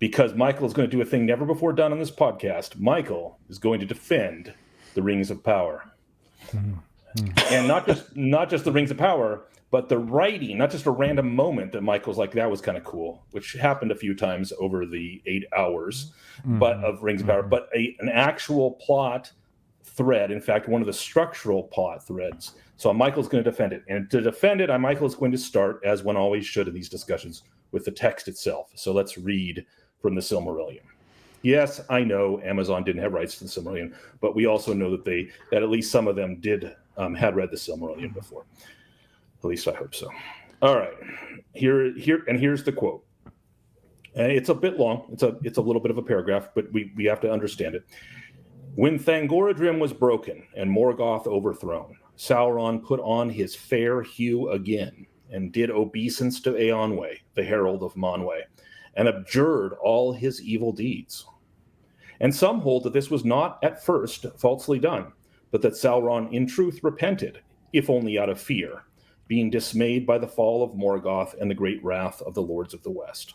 because Michael is going to do a thing never before done on this podcast. Michael is going to defend the Rings of Power. And not just the Rings of Power, but the writing, not just a random moment that Michael's like, that was kind of cool, which happened a few times over the 8 hours, but of Rings of Power, but an actual plot thread. In fact, one of the structural plot threads. So Michael's going to defend it. And to defend it, Michael is going to start, as one always should in these discussions, with the text itself. So let's read from the Silmarillion. Yes, I know Amazon didn't have rights to the Silmarillion, but we also know that at least some of them had read the Silmarillion before. At least I hope so. All right, here's the quote. And it's a bit long. It's a little bit of a paragraph, but we have to understand it. When Thangorodrim was broken and Morgoth overthrown, Sauron put on his fair hue again and did obeisance to Eonwe, the herald of Manwe, and abjured all his evil deeds. And some hold that this was not at first falsely done, but that Sauron in truth repented, if only out of fear, being dismayed by the fall of Morgoth and the great wrath of the lords of the West.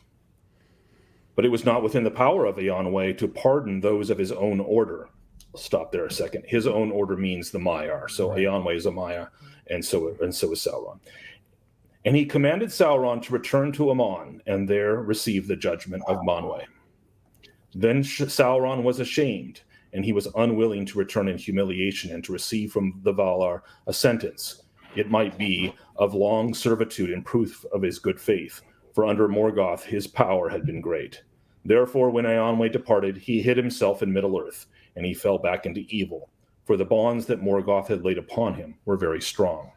But it was not within the power of Eonwe to pardon those of his own order. I'll stop there a second. His own order means the Maiar. So Eonwe is a Maiar, and so is Sauron. And he commanded Sauron to return to Aman and there receive the judgment of Manwe. Then Sauron was ashamed, and he was unwilling to return in humiliation and to receive from the Valar a sentence, it might be, of long servitude in proof of his good faith, for under Morgoth his power had been great. Therefore, when Eonwe departed, he hid himself in Middle-earth, and he fell back into evil, for the bonds that Morgoth had laid upon him were very strong.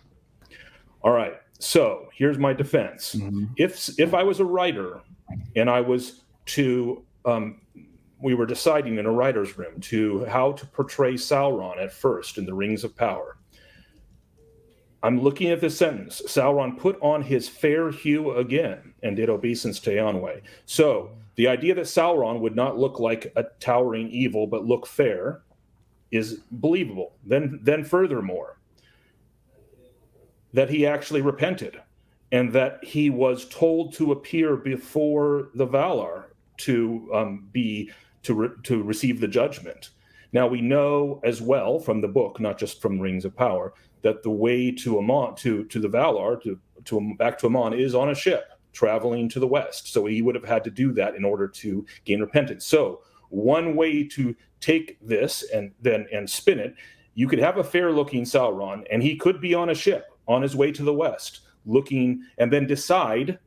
All right, so here's my defense. If I was a writer, and I was to... we were deciding in a writer's room how to portray Sauron at first in the Rings of Power. I'm looking at this sentence. Sauron put on his fair hue again and did obeisance to Eonwe. So the idea that Sauron would not look like a towering evil but look fair is believable. Then furthermore, that he actually repented and that he was told to appear before the Valar to receive the judgment. Now we know as well from the book, not just from Rings of Power, that the way to Aman, to the Valar, to back to Aman, is on a ship traveling to the west. So he would have had to do that in order to gain repentance. So one way to take this and spin it, you could have a fair-looking Sauron, and he could be on a ship on his way to the west, looking, and then decide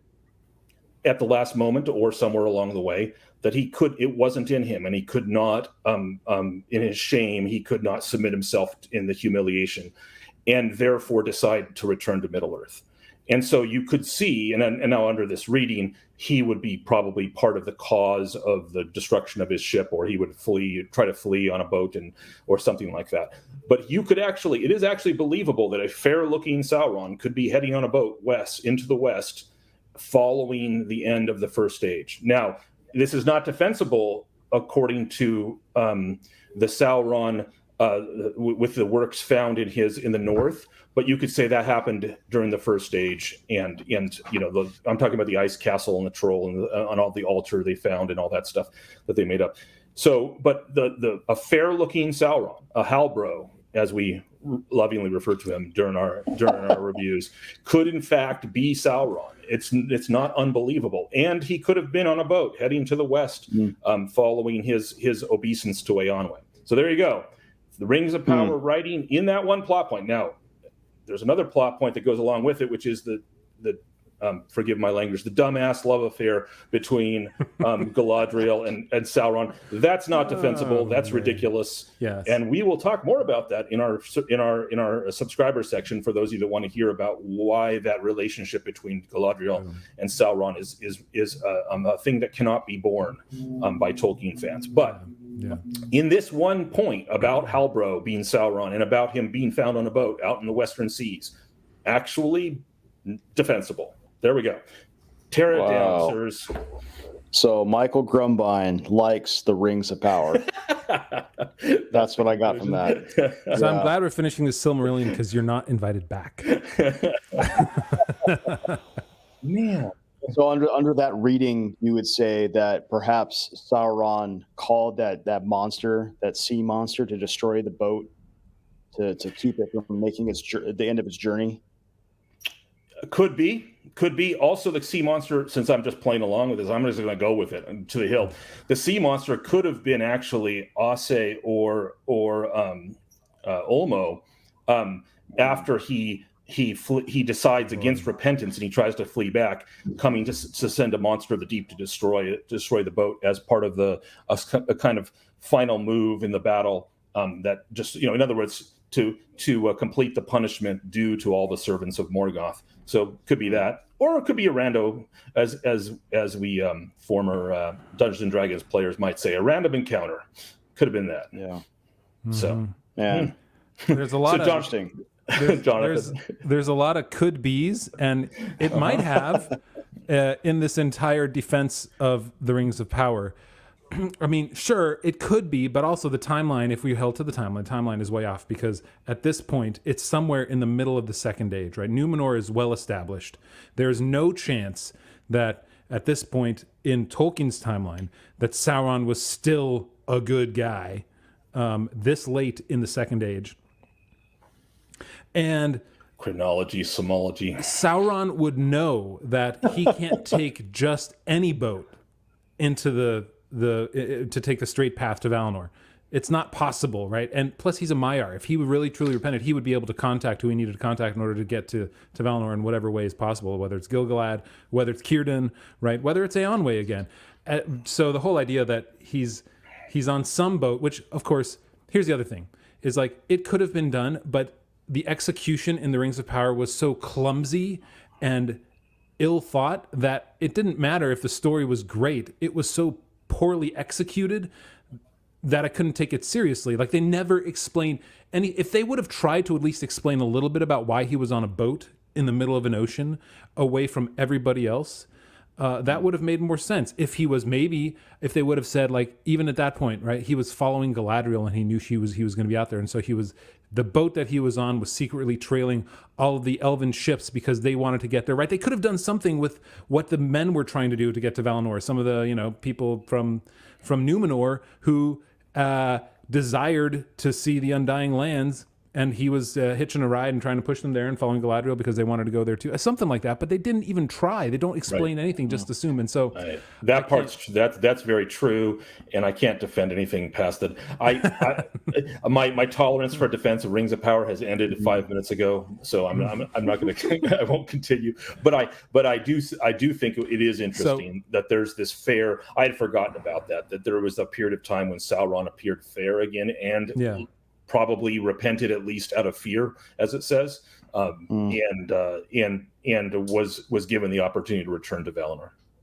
at the last moment or somewhere along the way that it wasn't in him, and he could not, in his shame, he could not submit himself in the humiliation, and therefore decide to return to Middle-earth. And so you could see, and now under this reading, he would be probably part of the cause of the destruction of his ship, or he would try to flee on a boat or something like that. But it is actually believable that a fair-looking Sauron could be heading on a boat into the west, following the end of the First Age. Now, this is not defensible according to the Sauron with the works found in the north, but you could say that happened during the First Age, and I'm talking about the ice castle and the troll and all the altar they found and all that stuff that they made up. So, but a fair-looking Sauron, a Halbro, as we lovingly refer to him during our reviews, could in fact be Sauron. It's not unbelievable, and he could have been on a boat heading to the west, following his obeisance to Eonwe. So there you go. The Rings of Power writing in that one plot point. Now, there's another plot point that goes along with it, which is the forgive my language, the dumbass love affair between Galadriel and Sauron. That's not defensible. That's ridiculous. Yes. And we will talk more about that in our subscriber section for those of you that want to hear about why that relationship between Galadriel and Sauron is a thing that cannot be borne by Tolkien fans. But in this one point about Halbro being Sauron and about him being found on a boat out in the Western Seas, actually defensible. There we go. Tear it down, sirs. So Michael Grumbine likes the Rings of Power. That's what I got from that. So I'm glad we're finishing the Silmarillion because you're not invited back. Man, So under that reading, you would say that perhaps Sauron called that monster, that sea monster, to destroy the boat, to keep it from making the end of its journey. Could be. Also, the sea monster, since I'm just playing along with this, I'm just going to go with it to the hill. The sea monster could have been actually Ase or Olmo, after he decides against repentance and he tries to flee back, coming to send a monster of the deep to destroy the boat as part of a kind of final move in the battle, that just, in other words, to complete the punishment due to all the servants of Morgoth. So could be that, or it could be a rando, as we former Dungeons and Dragons players might say, a random encounter. Could have been that. Yeah. So man, there's a lot of interesting. There's a lot of could be's, and it might have in this entire defense of the Rings of Power. I mean, sure, it could be, but also the timeline, if we held to the timeline is way off, because at this point, it's somewhere in the middle of the Second Age, right? Numenor is well established. There's no chance that at this point in Tolkien's timeline that Sauron was still a good guy this late in the Second Age. And chronology, somology. Sauron would know that he can't take just any boat into to take the straight path to Valinor. It's not possible, right? And plus, he's a Maiar. If he really truly repented, he would be able to contact who he needed to contact in order to get to Valinor in whatever way is possible, whether it's Gil-galad, whether it's Círdan, right? Whether it's Eonwë again. So the whole idea that he's on some boat, which, of course, here's the other thing, is like, it could have been done, but the execution in the Rings of Power was so clumsy and ill thought that it didn't matter if the story was great. It was so poorly executed that I couldn't take it seriously. Like, they never explained any. If they would have tried to at least explain a little bit about why he was on a boat in the middle of an ocean away from everybody else, that would have made more sense. If they would have said, like, even at that point, right, he was following Galadriel and he knew he was going to be out there, and so the boat that he was on was secretly trailing all of the elven ships because they wanted to get there, right? They could have done something with what the men were trying to do to get to Valinor. Some of the, people from Numenor who desired to see the Undying Lands, and he was hitching a ride and trying to push them there and following Galadriel because they wanted to go there too. Something like that, but they didn't even try. They don't explain anything, just assume. And so that part's that's very true, and I can't defend anything past that. My tolerance for defense of Rings of Power has ended 5 minutes ago, so I'm not going to. I won't continue. But I do think it is interesting that there's this fair. I had forgotten about that there was a period of time when Sauron appeared fair again, and probably repented, at least out of fear, as it says, and was given the opportunity to return to Valinor.